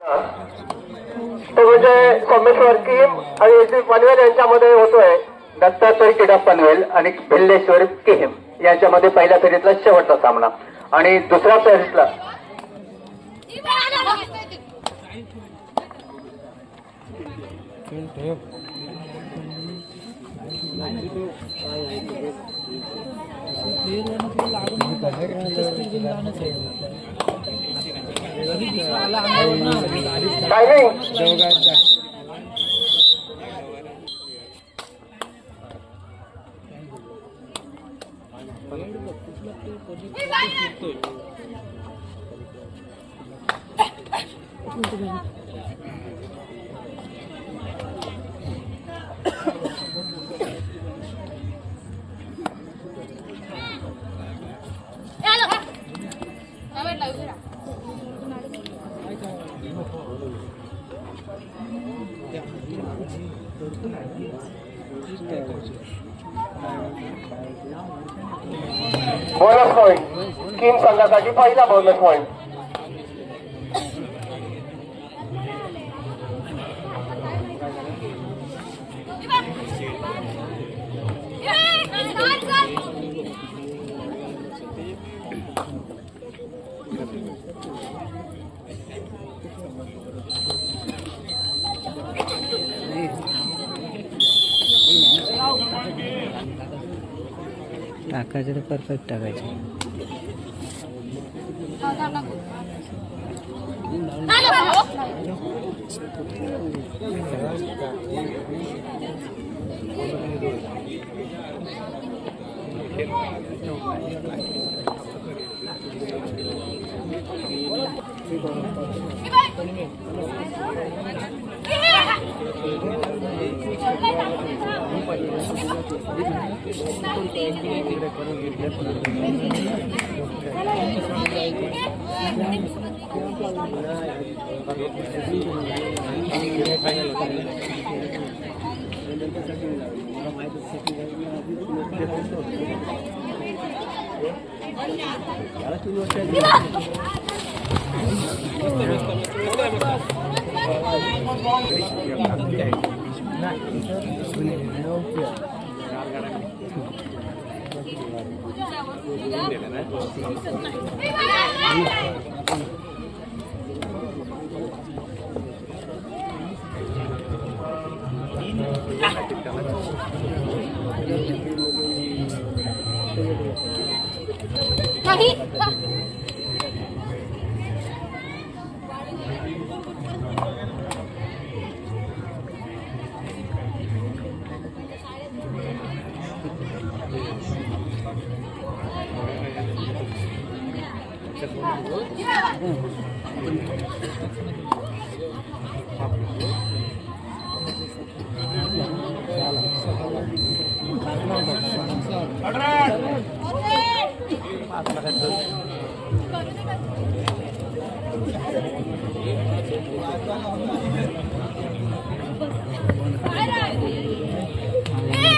तो म्हणजे सोमेश्वर किम आणि पनवेल यांच्यामध्ये होतोय. दत्तात्रय क्रीडा पनवेल आणि भिल्लेश्वर किम यांच्यामध्ये पहिल्या फेरीतला शेवटचा सामना आणि दुसऱ्या फेरीतला बोनस पॉइंट किम संघासाठी पहिला बोनस पॉइंट. टाकायचे तर परफेक्ट टाकायचे.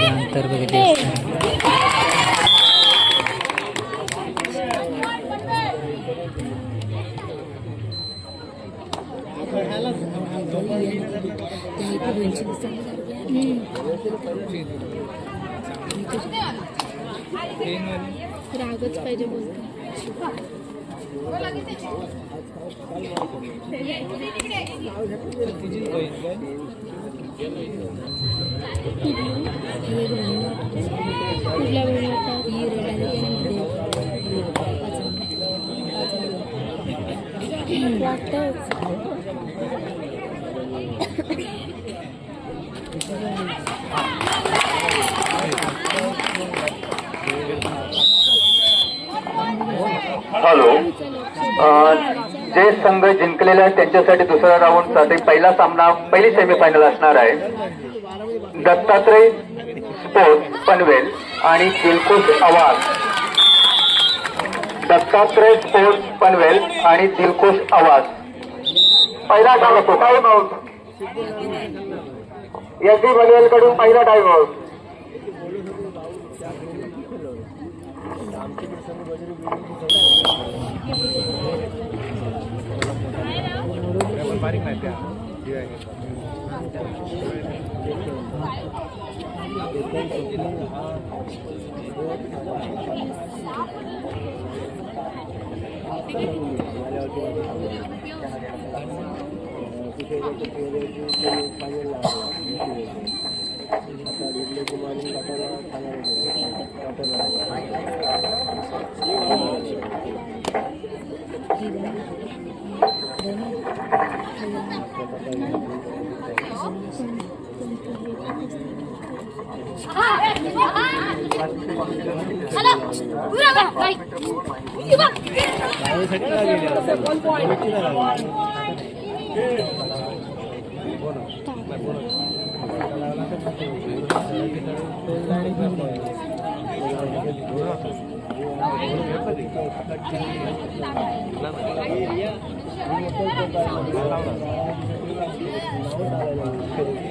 अंतर बघितले रागच पाहिजे बोलतो. कुठल्या वेळी हॅलो. जे संघ जिंकलेले आहेत त्यांच्यासाठी दुसरा राऊंड साठी पहिला सामना पहिली सेमीफायनल असणार आहे. दत्तात्रय स्पोर्ट्स पनवेल आणि दिलखुश आवाज. दत्तात्रय स्पोर्ट्स पनवेल आणि दिलखुश आवाज. पहिला डाव असतो. Time out. एसबी पनवेल कडून पहिला टाइम आउट.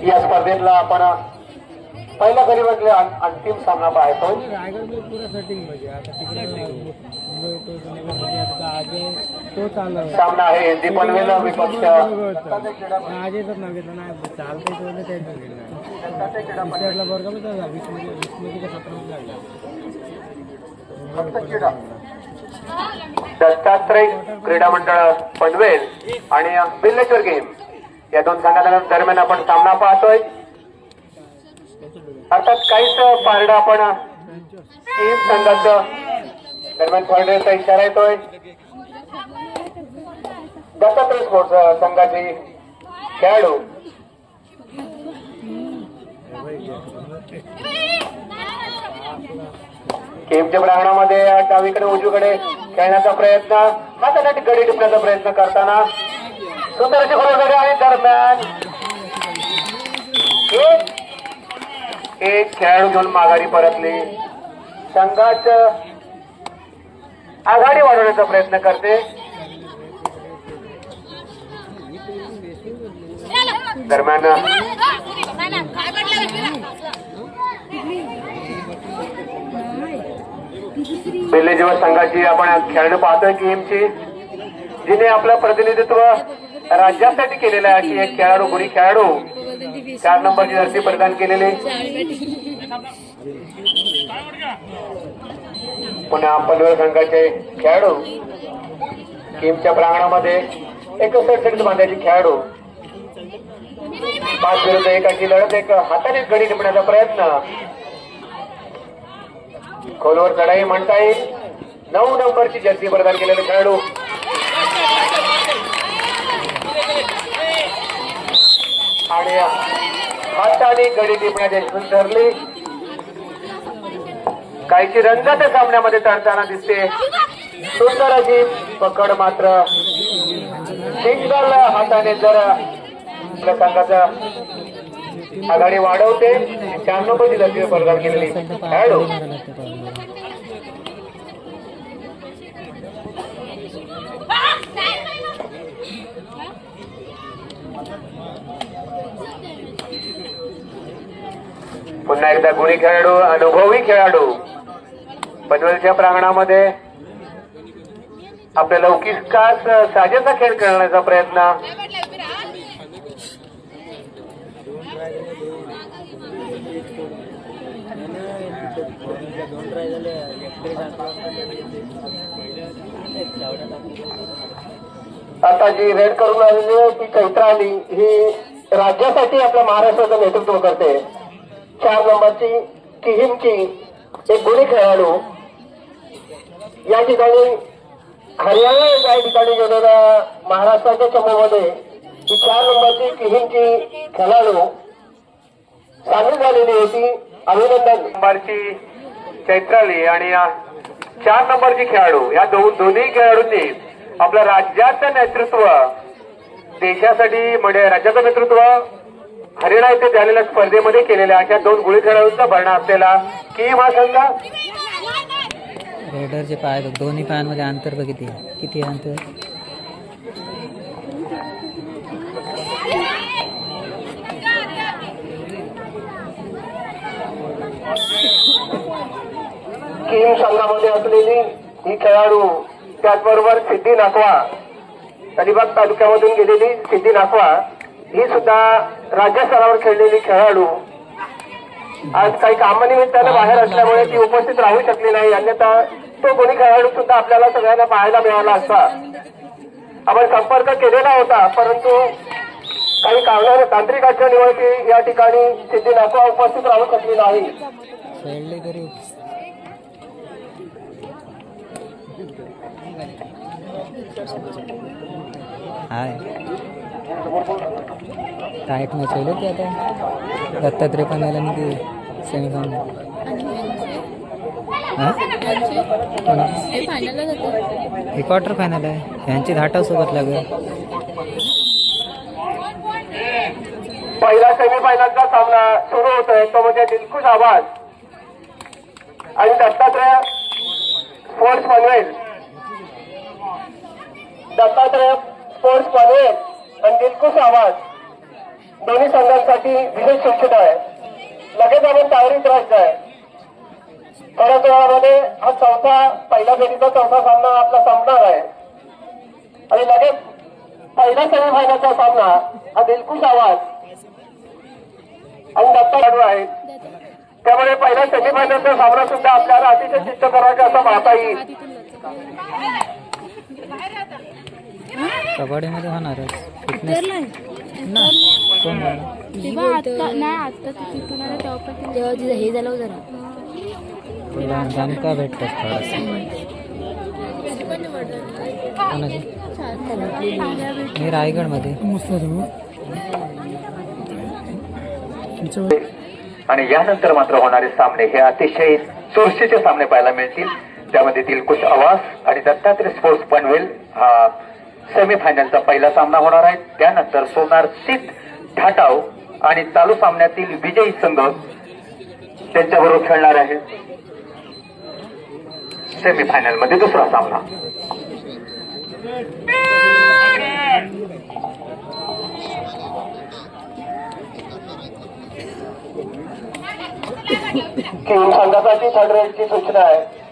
या स्पर्धेतला आपण पहिला गरीबातले अंतिम सामना पाहतो. सामना आहे हिंदी पनवेल विपक्ष दत्तात्रय क्रीडा मंडळ पनवेल आणि बिल्लेश्वर गेम या दोन संघांच्या दरम्यान आपण सामना पाहतोय. अर्थात काहीच पारडं आपण तीन संघाचं दरम्यान पडण्याचा इशारा येतोय. दत्तात्रय स्पोर्ट्स संघाचे खेळाडू गेमच्या प्रांगणामध्ये डावीकडे उजवीकडे खेळण्याचा प्रयत्न, हातासाठी गडी टिपण्याचा प्रयत्न करताना सुंदर अशी गोलगडी आणि दरम्यान एक खेळाडू घेऊन माघारी परतली. संघाच आघाडी वाढवण्याचा प्रयत्न करते. दरम्यान पहिले जेव्हा संघाची आपण खेळाडू पाहतोय टीमची, जिने आपलं प्रतिनिधित्व राज्यासाठी केलेलं आहे, अशी एक खेळाडू गुणी खेळाडू 4 नंबरची जर्सी प्रदान केलेली. पुन्हा पनवेल संघाचे खेळाडू टीमच्या प्रांगणामध्ये 61 सेकंद बांधायची खेळाडू 5 विरुद्ध 1 अशी लढत. एक हाताने गडी टिपण्याचा प्रयत्न, खोलवर चढाई म्हणता येईल. 9 नंबरची जर्सी प्रदान केलेले खेळाडू आणि हाताने गडी टिपण्याची यशस्वी ठरली. काहीची रंगत सामन्यामध्ये चढताना दिसते. सुंदर अशी पकड मात्र सिंगल हाताने जर आपल्या संघाचा आघाडी वाढवते. 4 नंबरची जर्सी प्रदान केलेली खेळाडू पुन्हा एकदा गुणी खेळाडू, अनुभवी खेळाडू पनवेलच्या प्रांगणामध्ये आपल्या लौकिकास साजेसा खेळ खेळण्याचा प्रयत्न. आता जी रेड करून आलेली आहे ती चैत्रा आली, ही राज्यासाठी आपल्या महाराष्ट्राचं नेतृत्व करते. 4 नंबरची किहिमची एक गुणी खेळाडू या ठिकाणी हरियाणा या ठिकाणी गेलेल्या महाराष्ट्राच्या चमूमध्ये ही 4 नंबरची किहिमची खेळाडू सामील झालेली होती. अभिनंदन. नंबरची चैत्राली आणि 4 नंबरची खेळाडू या दोन्ही खेळाडूंनी आपल्या राज्याचं नेतृत्व देशासाठी म्हणजे राज्याचं नेतृत्व हरियाणा येथे झालेल्या स्पर्धेमध्ये केलेल्या अशा 2 गुणी खेळाडूंचा भरणा असलेला किम हा संघ. रेडरचे पाय दोन्ही पायांमध्ये अंतर बघितले किती अंतर. किम संघामध्ये असलेली ही खेळाडू, त्याचबरोबर सिद्धी नाकवा अलिबाग तालुक्यामधून गेलेली सिद्धी नाकवा ही सुद्धा राज्य स्तरावर खेळलेली खेळाडू आज काही कामानिमित्तानं बाहेर असल्यामुळे ती उपस्थित राहू शकली नाही, अन्यथा तो कोणी खेळाडू सुद्धा आपल्याला सगळ्यांना पाहायला मिळाला असता. आपण संपर्क केलेला होता, परंतु काही कारणाने तांत्रिक अडचणीमुळे या ठिकाणी सिद्धी नाकवा उपस्थित राहू शकली नाही. खेळले तरी हाय टाईट मॅच होईल की आता दत्तात्रय पनवेल आणि ते सेमीफायनल. हां हे क्वार्टर फायनल आहे, यांची धाटा सोबत लागेल. पहिला सेमीफायनलचा सामना सुरू होतोय, तो म्हणजे दिलखुश आवाज आणि दत्तात्रय स्पोर्ट्स पनवेल. दत्तात्रय स्पोर्ट्स पनवेल आणि दिलखुश आवाज दोन्ही संघांसाठी विशेष सूचना आहे. लगेच आपण तयारीत राहायचं आहे. थोड्याच वेळामध्ये हा पहिल्या फेरीचा चौथा सामना आपला संपणार आहे आणि लगेच पहिल्या सेमीफायनलचा सामना हा दिलखुश आवाज आणि दत्ता खेळाडू आहेत. त्यामुळे पहिल्या सेमीफायनलचा सामना सुद्धा आपल्याला अतिशय चित्त करायचा असं पाहता येईल. कबड्डीमध्ये होणारच फिटनेस कोण तेव्हा तिथं हे झालं जरा तुला दणका भेटतात थोडासा. कोणाची मी रायगडमध्ये. आणि यानंतर मात्र होणारे सामने हे अतिशय चुरशीचे सामने पाहायला मिळतील. त्यामध्ये दिलखुश आवाज आणि दत्तात्रय स्पोर्ट्स पनवेल हा सेमीफायनलचा पहिला सामना होणार आहे. त्यानंतर सोनार सिद्ध ठाटाव आणि चालू सामन्यातील विजयी संघ त्यांच्याबरोबर खेळणार आहे सेमीफायनल मध्ये दुसरा सामना. खेळून संघासाठी थर्ड रेडची सूचना आहे.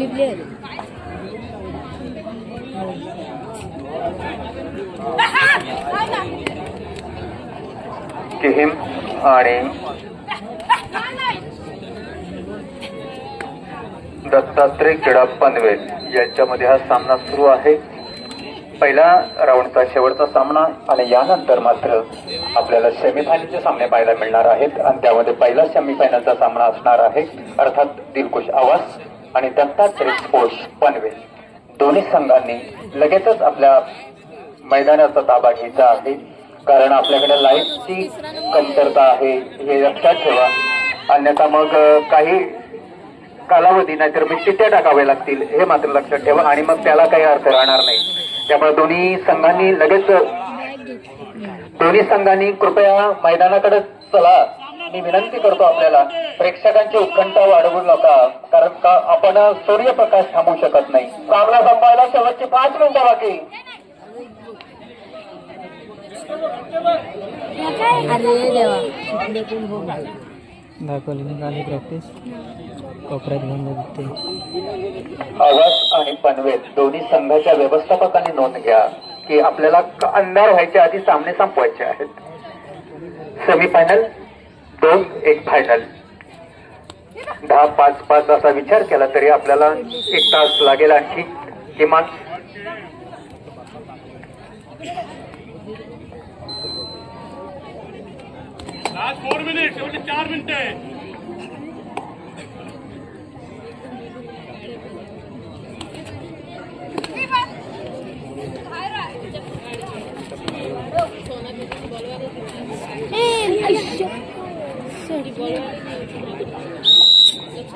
प्लेयर किहिम आणि दत्तात्रय क्रीडा पनवेल यांच्यामध्ये हा सामना सुरू आहे. पहिला राऊंडचा शेवटचा सामना आणि यानंतर मात्र आपल्याला सेमीफायनलचे सामने पाहायला मिळणार आहेत आणि त्यामध्ये पहिला सेमीफायनलचा सामना असणार आहे अर्थात दिलखुश आवाज आणि दत्तात्रय स्पोर्ट्स पनवेल. दोन्ही संघांनी लगेचच आपल्या मैदानाचा ताबा घ्यायचा आहे, कारण आपल्याकडे लाईटची कमतरता आहे हे लक्षात ठेवा. अन्यथा मग काही कालावधी नाहीतर मी चिठ्ठ्या टाकाव्या लागतील हे मात्र लक्षात ठेवा आणि मग त्याला काही अर्थ राहणार नाही. त्यामुळे दोन्ही संघांनी कृपया मैदानाकडे चला. मी विनंती करतो आपल्याला प्रेक्षकांची उत्कंठा वाढवू नका, कारण का आपण सूर्यप्रकाश थांबवू शकत नाही. सामना संपायला शेवटची 5 मिनिटं बाकी. अरे देवा दाखवली निघाली प्रॅक्टिस कोपऱ्यात घेऊन बघते. आवाज आणि पनवेल दोन्ही संघाच्या व्यवस्थापकांनी नोंद घ्या की आपल्याला अंधार व्हायच्या आधी सामने संपवायचे आहेत. सेमीफायनल 2-1 फायनल 10-5-5 असा विचार केला तरी आपल्याला 1 तास लागेल आणखी किमान. लास्ट 4 मिनिट शेवटचे 4 मिनिटे.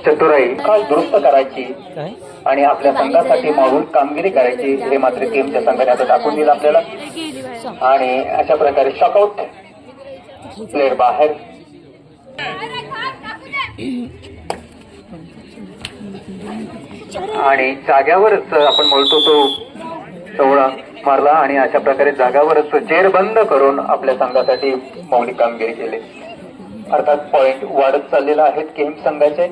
चतुराई खास दुरुस्त करायची काय आणि आपल्या संघासाठी मागून कामगिरी करायची हे मात्र टीमच्या संघाने आता दाखवून दिलं आपल्याला. आणि अशा प्रकारे शॉकआउट प्लेअर बाहेर. आणि जाग्यावरच आपण बोलतो तो सोहळा मारला आणि अशा प्रकारे जागावरच जेर बंद करून आपल्या संघासाठी मौलिक कामगिरी केली. अर्थात पॉइंट वाढत चाललेला आहेत केम संघाचे.